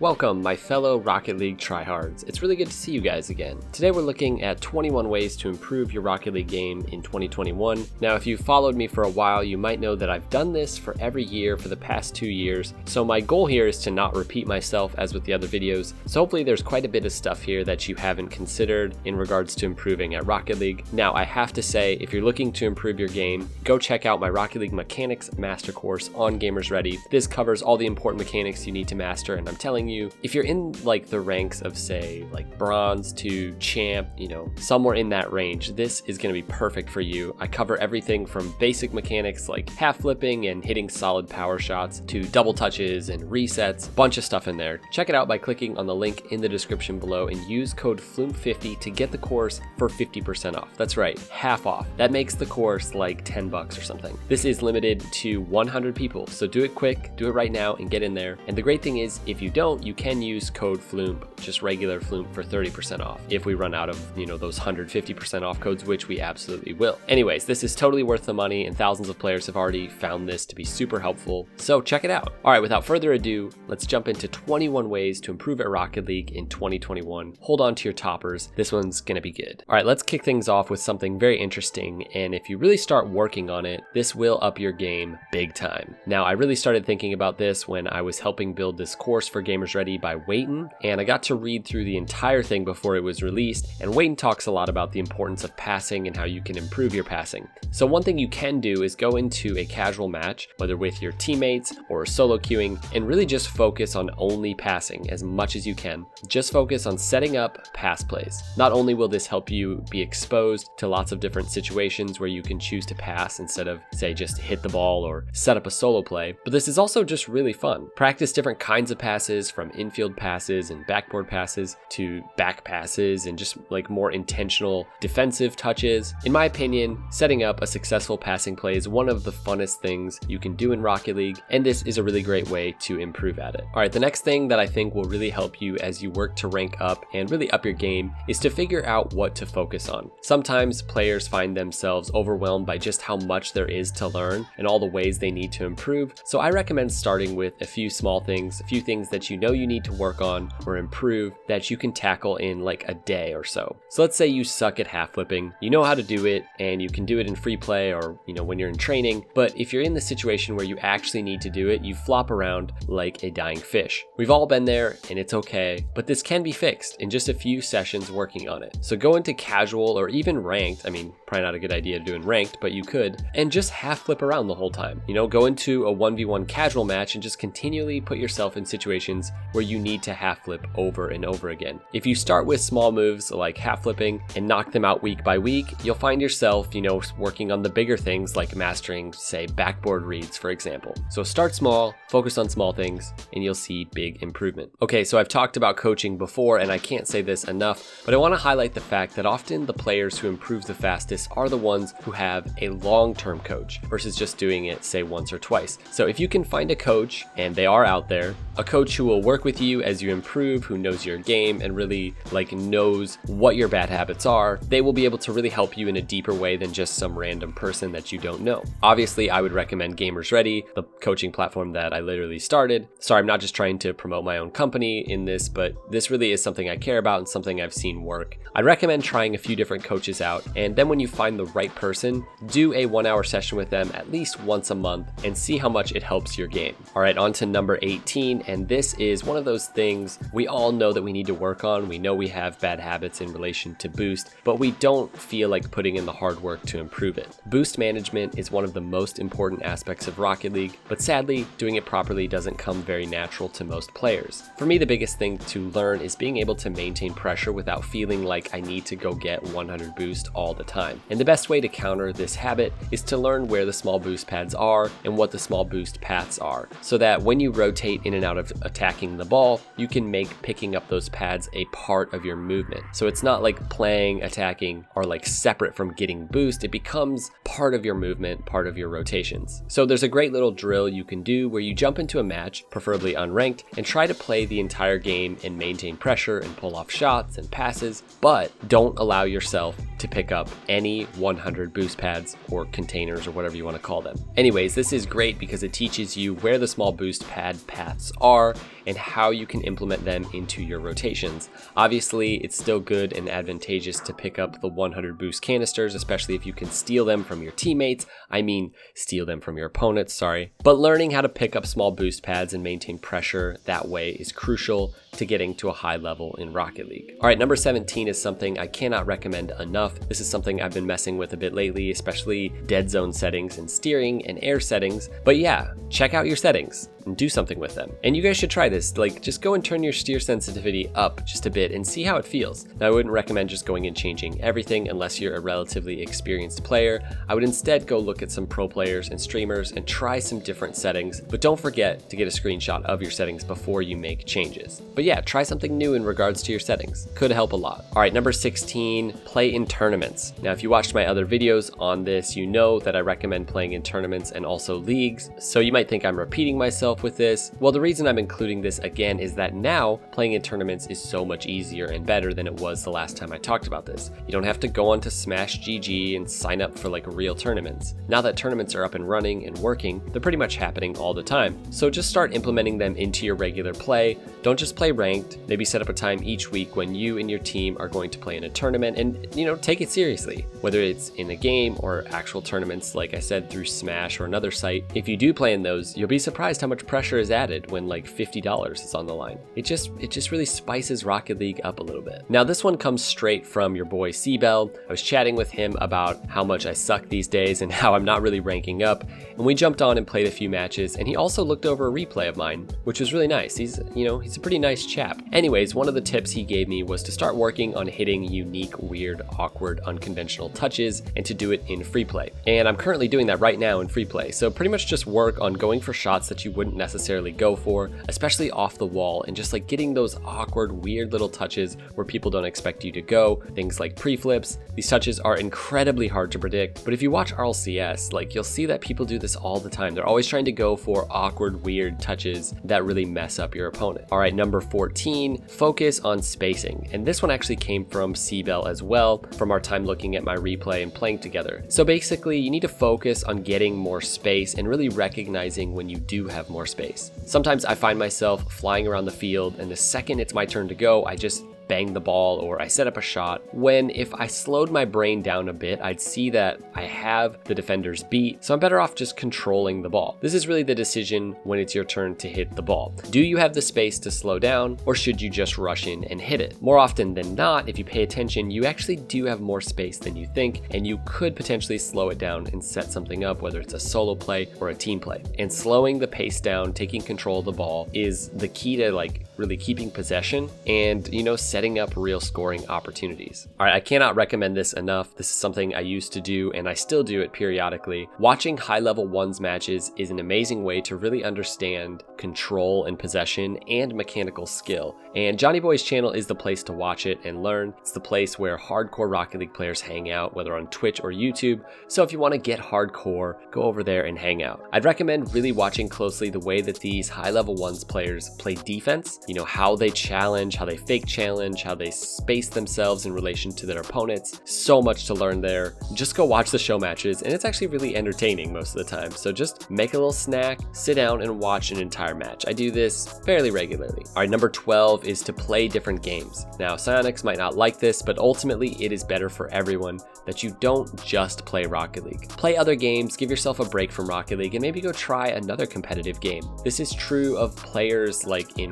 Welcome, my fellow Rocket League tryhards. It's really good to see you guys again. Today we're looking at 21 ways to improve your Rocket League game in 2021. Now, if you've followed me for a while, you might know that I've done this for every year for the past 2 years. So my goal here is to not repeat myself as with the other videos. So hopefully there's quite a bit of stuff here that you haven't considered in regards to improving at Rocket League. Now, I have to say, if you're looking to improve your game, go check out my Rocket League Mechanics Master Course on Gamers Ready. This covers all the important mechanics you need to master, and I'm telling you, if you're in like the ranks of say like bronze to champ, somewhere in that range, this is going to be perfect for you. I cover everything from basic mechanics like half flipping and hitting solid power shots to double touches and resets, bunch of stuff in there. Check it out by clicking on the link in the description below and use code FLuuMP50 to get the course for 50% off. That's right, half off. That makes the course like $10 or something. This is limited to 100 people, so do it quick, do it right now and get in there. And the great thing is, if you don't, you can use code FLuuMP, just regular FLuuMP, for 30% off if we run out of those 150% off codes, which we absolutely will. Anyways, this is totally worth the money and thousands of players have already found this to be super helpful, so check it out. All right, without further ado, let's jump into 21 ways to improve at Rocket League in 2021. Hold on to your toppers, this one's gonna be good. All right, let's kick things off with something very interesting, and if you really start working on it, this will up your game big time. Now, I really started thinking about this when I was helping build this course for Gamers Ready by Wayton, and I got to read through the entire thing before it was released, and Wayton talks a lot about the importance of passing and how you can improve your passing. So one thing you can do is go into a casual match, whether with your teammates or solo queuing, and really just focus on only passing as much as you can. Just focus on setting up pass plays. Not only will this help you be exposed to lots of different situations where you can choose to pass instead of, say, just hit the ball or set up a solo play, but this is also just really fun. Practice different kinds of passes, from infield passes and backboard passes to back passes and just like more intentional defensive touches. In my opinion, setting up a successful passing play is one of the funnest things you can do in Rocket League, and this is a really great way to improve at it. All right, the next thing that I think will really help you as you work to rank up and really up your game is to figure out what to focus on. Sometimes players find themselves overwhelmed by just how much there is to learn and all the ways they need to improve, so I recommend starting with a few small things, a few things that you need to work on or improve that you can tackle in like a day or so. So let's say you suck at half flipping, you know how to do it and you can do it in free play or when you're in training, but if you're in the situation where you actually need to do it, you flop around like a dying fish. We've all been there and it's okay, but this can be fixed in just a few sessions working on it. So go into casual or even ranked, probably not a good idea to do in ranked, but you could, and just half flip around the whole time. Go into a 1v1 casual match and just continually put yourself in situations where you need to half flip over and over again. If you start with small moves like half flipping and knock them out week by week, you'll find yourself, working on the bigger things like mastering, say, backboard reads, for example. So start small, focus on small things, and you'll see big improvement. Okay, so I've talked about coaching before, and I can't say this enough, but I want to highlight the fact that often the players who improve the fastest are the ones who have a long-term coach versus just doing it, say, once or twice. So if you can find a coach, and they are out there, a coach who will work with you as you improve, who knows your game and really knows what your bad habits are, they will be able to really help you in a deeper way than just some random person that you don't know. Obviously, I would recommend Gamers Ready, the coaching platform that I literally started. Sorry, I'm not just trying to promote my own company in this, but this really is something I care about and something I've seen work. I'd recommend trying a few different coaches out, and then when you find the right person, do a 1-hour session with them at least once a month and see how much it helps your game. All right, on to number 18, and this is one of those things we all know that we need to work on. We know we have bad habits in relation to boost, but we don't feel like putting in the hard work to improve it. Boost management is one of the most important aspects of Rocket League, but sadly, doing it properly doesn't come very natural to most players. For me, the biggest thing to learn is being able to maintain pressure without feeling like I need to go get 100 boost all the time. And the best way to counter this habit is to learn where the small boost pads are and what the small boost paths are, so that when you rotate in and out of attacking the ball, you can make picking up those pads a part of your movement. So it's not like playing, attacking are like separate from getting boost. It becomes part of your movement, part of your rotations. So there's a great little drill you can do where you jump into a match, preferably unranked, and try to play the entire game and maintain pressure and pull off shots and passes, but don't allow yourself to pick up any 100 boost pads or containers or whatever you want to call them. Anyways, this is great because it teaches you where the small boost pad paths are and how you can implement them into your rotations. Obviously, it's still good and advantageous to pick up the 100 boost canisters, especially if you can steal them from your teammates. I mean, steal them from your opponents, sorry. But learning how to pick up small boost pads and maintain pressure that way is crucial to getting to a high level in Rocket League. All right, number 17 is something I cannot recommend enough. This is something I've been messing with a bit lately, especially dead zone settings and steering and air settings. But yeah, check out your settings and do something with them. And you guys should try this. Like, just go and turn your steer sensitivity up just a bit and see how it feels. Now, I wouldn't recommend just going and changing everything unless you're a relatively experienced player. I would instead go look at some pro players and streamers and try some different settings, but don't forget to get a screenshot of your settings before you make changes. But yeah, try something new in regards to your settings. Could help a lot. All right, number 16, play in tournaments. Now, if you watched my other videos on this, you know that I recommend playing in tournaments and also leagues. So you might think I'm repeating myself with this. Well, the reason I'm including this again is that now playing in tournaments is so much easier and better than it was the last time I talked about this. You don't have to go on to Smash GG and sign up for like real tournaments. Now that tournaments are up and running and working, they're pretty much happening all the time. So just start implementing them into your regular play. Don't just play ranked. Maybe set up a time each week when you and your team are going to play in a tournament and, you know, take it seriously. Whether it's in a game or actual tournaments, like I said, through Smash or another site. If you do play in those, you'll be surprised how much pressure is added when like $50 is on the line. It just really spices Rocket League up a little bit. Now this one comes straight from your boy Seabell. I was chatting with him about how much I suck these days and how I'm not really ranking up, and we jumped on and played a few matches, and he also looked over a replay of mine, which was really nice. He's a pretty nice chap. Anyways, one of the tips he gave me was to start working on hitting unique, weird, awkward, unconventional touches and to do it in FREEPLAY. And I'm currently doing that right now in FREEPLAY. So pretty much just work on going for shots that you wouldn't necessarily go for, especially off the wall, and just like getting those awkward, weird little touches where people don't expect you to go, things like pre-flips. These touches are incredibly hard to predict, but if you watch REASSESS, like you'll see that people do this all the time. They're always trying to go for awkward, weird touches that really mess up your opponent. All right, number 14, focus on spacing. And this one actually came from Seabell as well, from our time looking at my replay and playing together. So basically, you need to focus on getting more space and really recognizing when you do have more space. Sometimes I find myself flying around the field, and the second it's my turn to go, I just bang the ball or I set up a shot, when if I slowed my brain down a bit, I'd see that I have the defenders beat, so I'm better off just controlling the ball. This is really the decision when it's your turn to hit the ball. Do you have the space to slow down, or should you just rush in and hit it? More often than not, if you pay attention, you actually do have more space than you think, and you could potentially slow it down and set something up, whether it's a solo play or a team play. And slowing the pace down, taking control of the ball is the key to like really keeping possession and, you know, setting up real scoring opportunities. All right, I cannot recommend this enough. This is something I used to do and I still do it periodically. Watching high level ones matches is an amazing way to really understand control and possession and mechanical skill. And Johnny Boy's channel is the place to watch it and learn. It's the place where hardcore Rocket League players hang out, whether on Twitch or YouTube. So if you want to get hardcore, go over there and hang out. I'd recommend really watching closely the way that these high level ones players play defense. You know, how they challenge, how they fake challenge, how they space themselves in relation to their opponents. So much to learn there. Just go watch the show matches, and it's actually really entertaining most of the time. So just make a little snack, sit down and watch an entire match. I do this fairly regularly. All right, number 12 is to play different games. Now, Psionics might not like this, but ultimately it is better for everyone that you don't just play Rocket League. Play other games, give yourself a break from Rocket League, and maybe go try another competitive game. This is true of players like in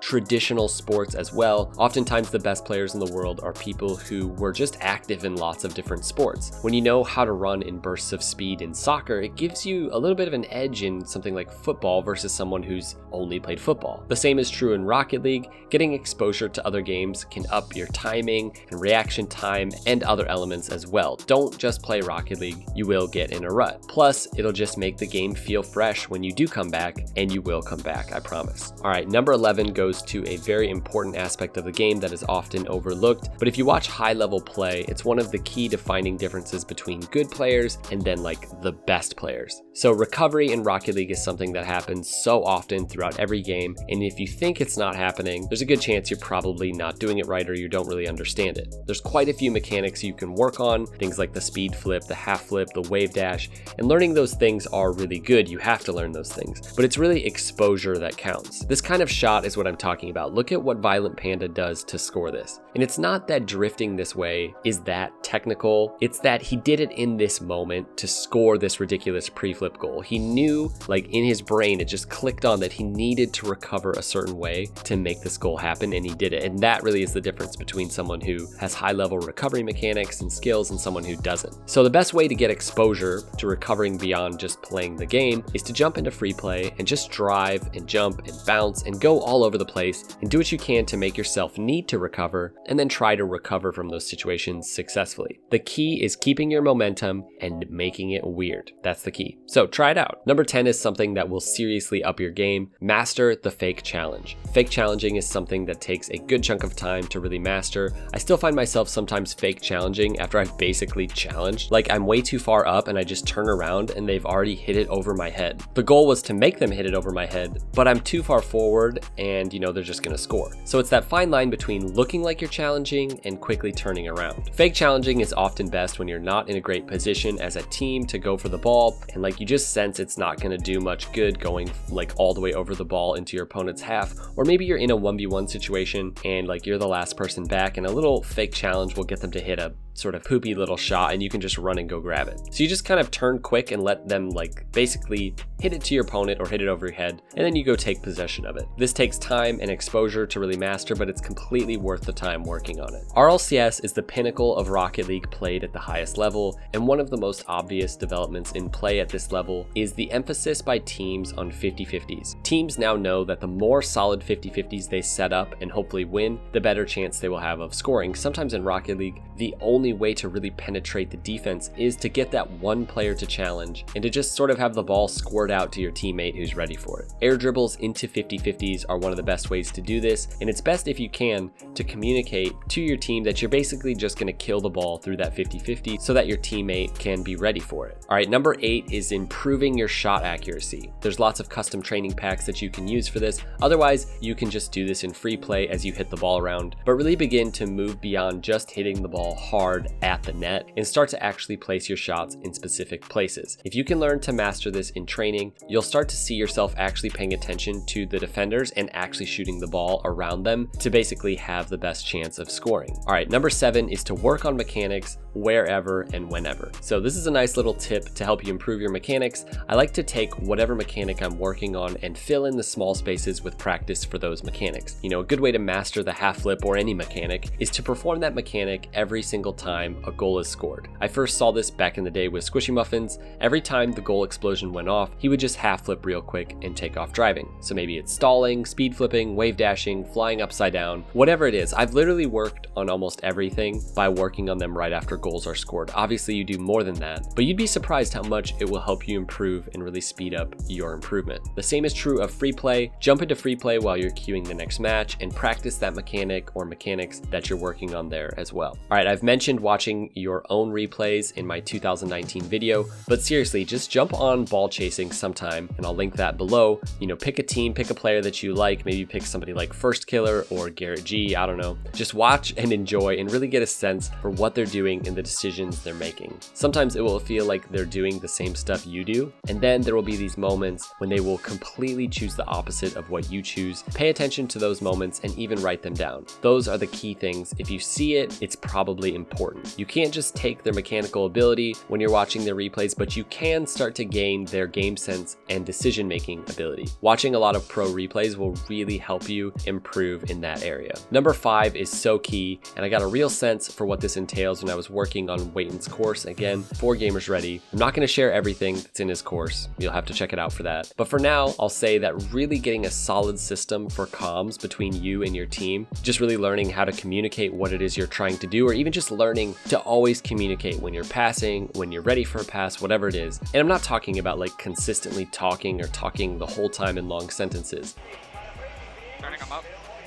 traditional sports as well. Oftentimes the best players in the world are people who were just active in lots of different sports. When you know how to run in bursts of speed in soccer, it gives you a little bit of an edge in something like football versus someone who's only played football. The same is true in Rocket League. Getting exposure to other games can up your timing and reaction time and other elements as well. Don't just play Rocket League, you will get in a rut. Plus, it'll just make the game feel fresh when you do come back, and you will come back, I promise. promise. All right, number 11 goes to a very important aspect of the game that is often overlooked, but if you watch high-level play, it's one of the key defining differences between good players and then like the best players. So recovery in Rocket League is something that happens so often throughout every game, and if you think it's not happening, there's a good chance you're probably not doing it right or you don't really understand it. There's quite a few mechanics you can work on, things like the speed flip, the half flip, the wave dash, and learning those things are really good. You have to learn those things, but it's really exposure that counts. This kind of shot is what I'm talking about. Look at what Violent Panda does to score this. And it's not that drifting this way is that technical, it's that he did it in this moment to score this ridiculous pre-flip goal. He knew, like in his brain, it just clicked on that he needed to recover a certain way to make this goal happen, and he did it. And that really is the difference between someone who has high-level recovery mechanics and skills and someone who doesn't. So the best way to get exposure to recovering beyond just playing the game is to jump into free play and just drive and jump and bounce and go all over the place and do what you can to make yourself need to recover and then try to recover from those situations successfully. The key is keeping your momentum and making it weird. That's the key. So try it out. Number 10 is something that will seriously up your game. Master the fake challenge. Fake challenging is something that takes a good chunk of time to really master. I still find myself sometimes fake challenging after I've basically challenged. Like I'm way too far up and I just turn around and they've already hit it over my head. The goal was to make them hit it over my head, but I'm too far forward and they're just gonna score. So it's that fine line between looking like you're challenging and quickly turning around. Fake challenging is often best when you're not in a great position as a team to go for the ball and like you just sense it's not gonna do much good going like all the way over the ball into your opponent's half, or maybe you're in a 1v1 situation and like you're the last person back and a little fake challenge will get them to hit a sort of poopy little shot and you can just run and go grab it. So you just kind of turn quick and let them like basically hit it to your opponent or hit it over your head, and then you go take possession of it. This takes time and exposure to really master, but it's completely worth the time working on it. RLCS is the pinnacle of Rocket League played at the highest level, and one of the most obvious developments in play at this level is the emphasis by teams on 50-50s. Teams now know that the more solid 50-50s they set up and hopefully win, the better chance they will have of scoring. Sometimes in Rocket League, the only way to really penetrate the defense is to get that one player to challenge and to just sort of have the ball squirt out to your teammate who's ready for it. Air dribbles into 50-50s are one of the best ways to do this, and it's best if you can to communicate to your team that you're basically just going to kill the ball through that 50-50 so that your teammate can be ready for it. All right, number 8 is improving your shot accuracy. There's lots of custom training packs that you can use for this. Otherwise, you can just do this in free play as you hit the ball around, but really begin to move beyond just hitting the ball hard at the net and start to actually place your shots in specific places. If you can learn to master this in training, you'll start to see yourself actually paying attention to the defenders and actually shooting the ball around them to basically have the best chance of scoring. All right, number 7 is to work on mechanics wherever and whenever. So this is a nice little tip to help you improve your mechanics. I like to take whatever mechanic I'm working on and fill in the small spaces with practice for those mechanics. A good way to master the half flip or any mechanic is to perform that mechanic every single time a goal is scored. I first saw this back in the day with Squishy Muffins. Every time the goal explosion went off, he would just half flip real quick and take off driving. So maybe it's stalling, speed flipping, wave dashing, flying upside down, whatever it is. I've literally worked on almost everything by working on them right after goals are scored. Obviously you do more than that, but you'd be surprised how much it will help you improve and really speed up your improvement. The same is true of free play. Jump into free play while you're queuing the next match and practice that mechanic or mechanics that you're working on there as well. All right, I've mentioned watching your own replays in my 2019 video, but seriously, just jump on ball chasing sometime and I'll link that below. Pick a team, pick a player that you like, maybe pick somebody like First Killer or Garrett G, I don't know. Just watch and enjoy and really get a sense for what they're doing and the decisions they're making. Sometimes it will feel like they're doing the same stuff you do, and then there will be these moments when they will completely choose the opposite of what you choose. Pay attention to those moments and even write them down. Those are the key things. If you see it, it's probably important. You can't just take their mechanical ability when you're watching their replays, but you can start to gain their game sense and decision-making ability. Watching a lot of pro replays will really help you improve in that area. Number 5 is so key, and I got a real sense for what this entails when I was working on Wayton's course, again, for Gamers Ready. I'm not going to share everything that's in his course. You'll have to check it out for that. But for now, I'll say that really getting a solid system for comms between you and your team, just really learning how to communicate what it is you're trying to do, or even just learning to always communicate when you're passing, when you're ready for a pass, whatever it is. And I'm not talking about like consistently talking or talking the whole time in long sentences.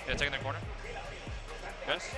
Yeah, taking the corner. Yes.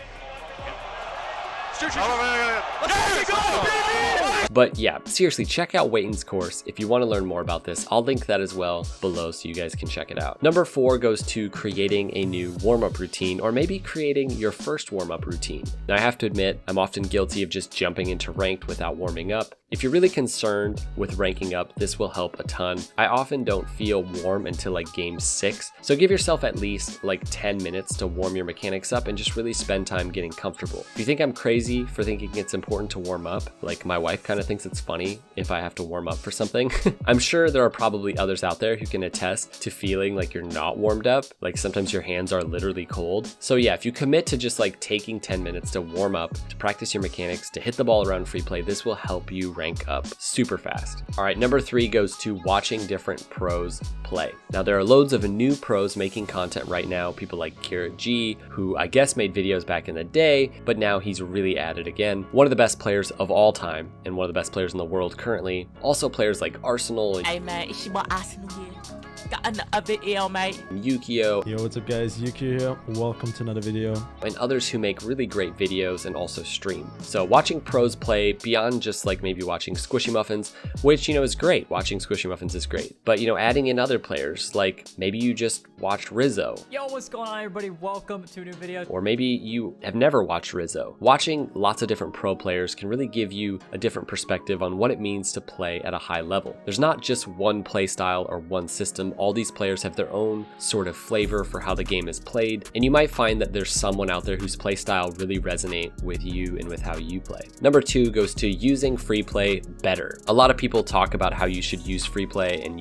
But yeah, seriously, check out Wayton's course if you want to learn more about this. I'll link that as well below so you guys can check it out. Number 4 goes to creating a new warm-up routine, or maybe creating your first warm-up routine. Now I have to admit, I'm often guilty of just jumping into ranked without warming up. If you're really concerned with ranking up, this will help a ton. I often don't feel warm until like game 6, so give yourself at least like 10 minutes to warm your mechanics up and just really spend time getting comfortable. If you think I'm crazy for thinking it's important to warm up, like my wife kind of thinks it's funny if I have to warm up for something, I'm sure there are probably others out there who can attest to feeling like you're not warmed up, like sometimes your hands are literally cold. So yeah, if you commit to just like taking 10 minutes to warm up, to practice your mechanics, to hit the ball around free play, this will help you rank up super fast. All right, number 3 goes to watching different pros play. Now there are loads of new pros making content right now, people like Kira G, who I guess made videos back in the day, but now he's really at it again. One of the best players of all time, and one of the best players in the world currently. Also players like Arsenal and hey man, it's your boy Arsenal here. Got another video, mate. Yukio. Yo, what's up guys, Yukio here. Welcome to another video. And others who make really great videos and also stream. So watching pros play beyond just like maybe watching Squishy Muffins, which, you know, is great. Watching Squishy Muffins is great. But, you know, adding in other players, like maybe you just watched Rizzo. Yo, what's going on everybody? Welcome to a new video. Or maybe you have never watched Rizzo. Watching lots of different pro players can really give you a different perspective on what it means to play at a high level. There's not just one play style or one system. All these players have their own sort of flavor for how the game is played, and you might find that there's someone out there whose play style really resonate with you and with how you play. Number 2 goes to using free play better. A lot of people talk about how you should use free play and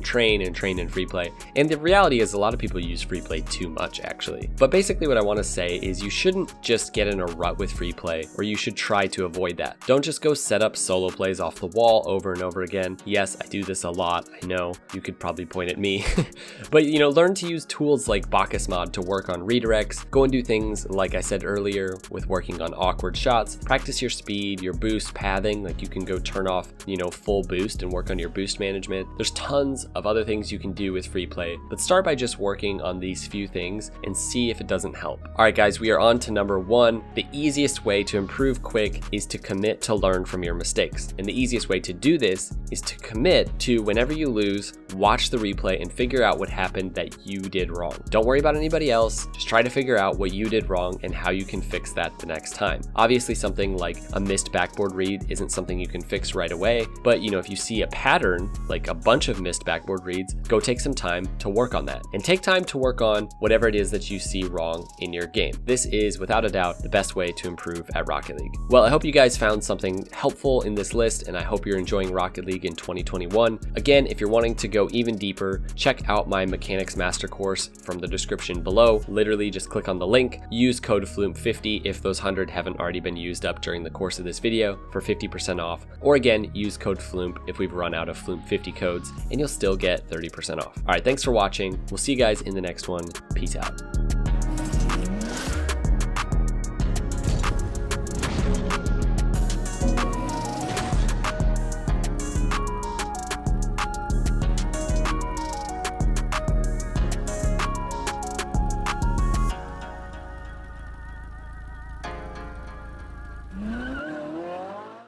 train in free play, and the reality is a lot of people use free play too much actually. But basically what I want to say is you shouldn't just get in a rut with free play, or you should try to avoid that. Don't just go set up solo plays off the wall over and over again. Yes, I do this a lot, I know. You could probably point at me. But, you know, learn to use tools like Bacchus Mod to work on redirects. Go and do things like I said earlier with working on awkward shots. Practice your speed, your boost, pathing. Like you can go turn off, you know, full boost and work on your boost management. There's tons of other things you can do with free play, but start by just working on these few things and see if it doesn't help. All right, guys, we are on to number 1. The easiest way to improve quick is to commit to learn from your mistakes. And the easiest way to do this is to commit to, whenever you lose, watch the replay and figure out what happened that you did wrong. Don't worry about anybody else. Just try to figure out what you did wrong and how you can fix that the next time. Obviously, something like a missed backboard read isn't something you can fix right away, but you know, if you see a pattern, like a bunch of missed backboard reads, go take some time to work on that. And take time to work on whatever it is that you see wrong in your game. This is, without a doubt, the best way to improve at Rocket League. Well, I hope you guys found something helpful in this list, and I hope you're enjoying Rocket League in 2021. Again, if you're wanting to go even deeper, check out my Mechanics Master course from the description below. Literally just click on the link, use code FLuuMP50 if those 100 haven't already been used up during the course of this video for 50% off, or again, use code FLuuMP if we've run out of FLuuMP50 codes, and you'll still get 30% off. All right, thanks for watching. We'll see you guys in the next one. Peace out.